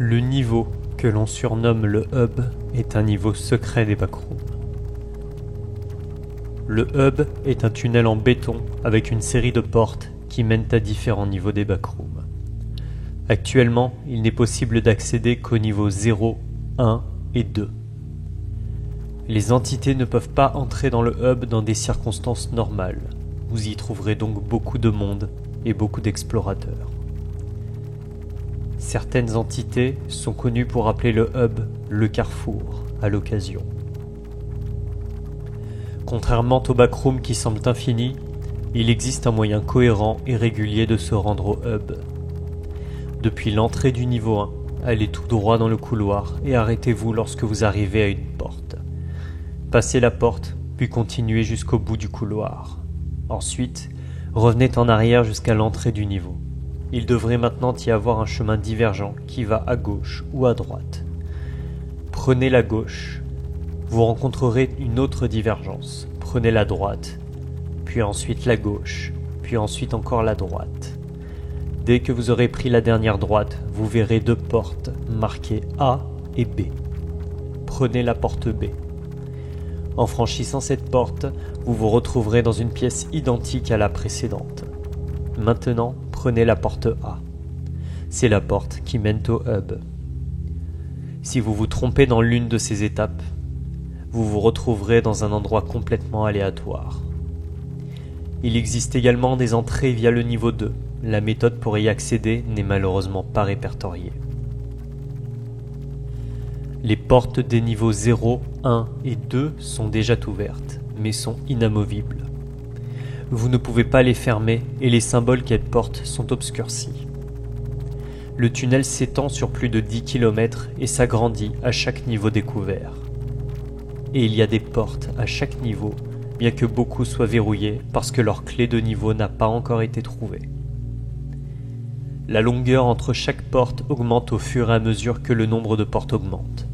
Le niveau que l'on surnomme le hub est un niveau secret des backrooms. Le hub est un tunnel en béton avec une série de portes qui mènent à différents niveaux des backrooms. Actuellement, il n'est possible d'accéder qu'au niveau 0, 1 et 2. Les entités ne peuvent pas entrer dans le hub dans des circonstances normales. Vous y trouverez donc beaucoup de monde et beaucoup d'explorateurs. Certaines entités sont connues pour appeler le hub le carrefour à l'occasion. Contrairement aux backrooms qui semblent infinis, il existe un moyen cohérent et régulier de se rendre au hub. Depuis l'entrée du niveau 1, allez tout droit dans le couloir et arrêtez-vous lorsque vous arrivez à une porte. Passez la porte, puis continuez jusqu'au bout du couloir. Ensuite, revenez en arrière jusqu'à l'entrée du niveau. Il devrait maintenant y avoir un chemin divergent qui va à gauche ou à droite. Prenez la gauche, vous rencontrerez une autre divergence. Prenez la droite, puis ensuite la gauche, puis ensuite encore la droite. Dès que vous aurez pris la dernière droite, vous verrez deux portes marquées A et B. Prenez la porte B. En franchissant cette porte, vous vous retrouverez dans une pièce identique à la précédente. Maintenant, prenez la porte A. C'est la porte qui mène au hub. Si vous vous trompez dans l'une de ces étapes, vous vous retrouverez dans un endroit complètement aléatoire. Il existe également des entrées via le niveau 2. La méthode pour y accéder n'est malheureusement pas répertoriée. Les portes des niveaux 0, 1 et 2 sont déjà ouvertes, mais sont inamovibles. Vous ne pouvez pas les fermer et les symboles qu'elles portent sont obscurcis. Le tunnel s'étend sur plus de 10 km et s'agrandit à chaque niveau découvert. Et il y a des portes à chaque niveau, bien que beaucoup soient verrouillées parce que leur clé de niveau n'a pas encore été trouvée. La longueur entre chaque porte augmente au fur et à mesure que le nombre de portes augmente.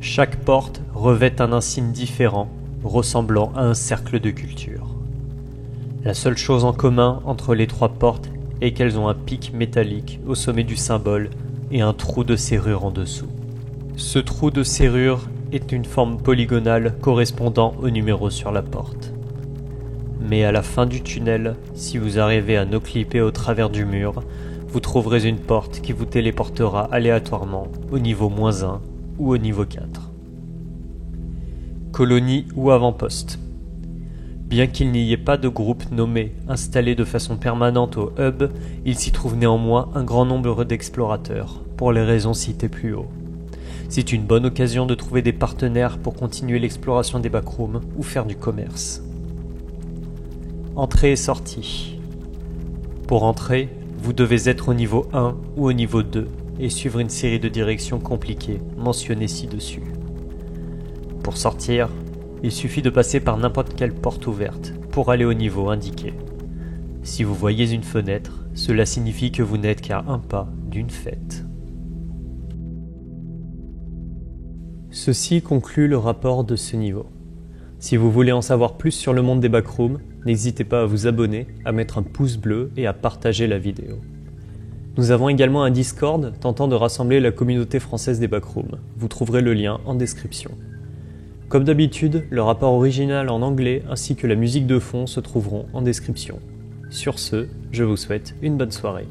Chaque porte revêt un insigne différent, ressemblant à un cercle de culture. La seule chose en commun entre les trois portes est qu'elles ont un pic métallique au sommet du symbole et un trou de serrure en dessous. Ce trou de serrure est une forme polygonale correspondant au numéro sur la porte. Mais à la fin du tunnel, si vous arrivez à no-clipper au travers du mur, vous trouverez une porte qui vous téléportera aléatoirement au niveau -1 ou au niveau 4. Colonie ou avant-poste. Bien qu'il n'y ait pas de groupe nommé installé de façon permanente au hub, il s'y trouve néanmoins un grand nombre d'explorateurs, pour les raisons citées plus haut. C'est une bonne occasion de trouver des partenaires pour continuer l'exploration des backrooms ou faire du commerce. Entrée et sortie. Pour entrer, vous devez être au niveau 1 ou au niveau 2 et suivre une série de directions compliquées mentionnées ci-dessus. Pour sortir, il suffit de passer par n'importe quelle porte ouverte pour aller au niveau indiqué. Si vous voyez une fenêtre, cela signifie que vous n'êtes qu'à un pas d'une fête. Ceci conclut le rapport de ce niveau. Si vous voulez en savoir plus sur le monde des backrooms, n'hésitez pas à vous abonner, à mettre un pouce bleu et à partager la vidéo. Nous avons également un Discord tentant de rassembler la communauté française des backrooms. Vous trouverez le lien en description. Comme d'habitude, le rapport original en anglais ainsi que la musique de fond se trouveront en description. Sur ce, je vous souhaite une bonne soirée.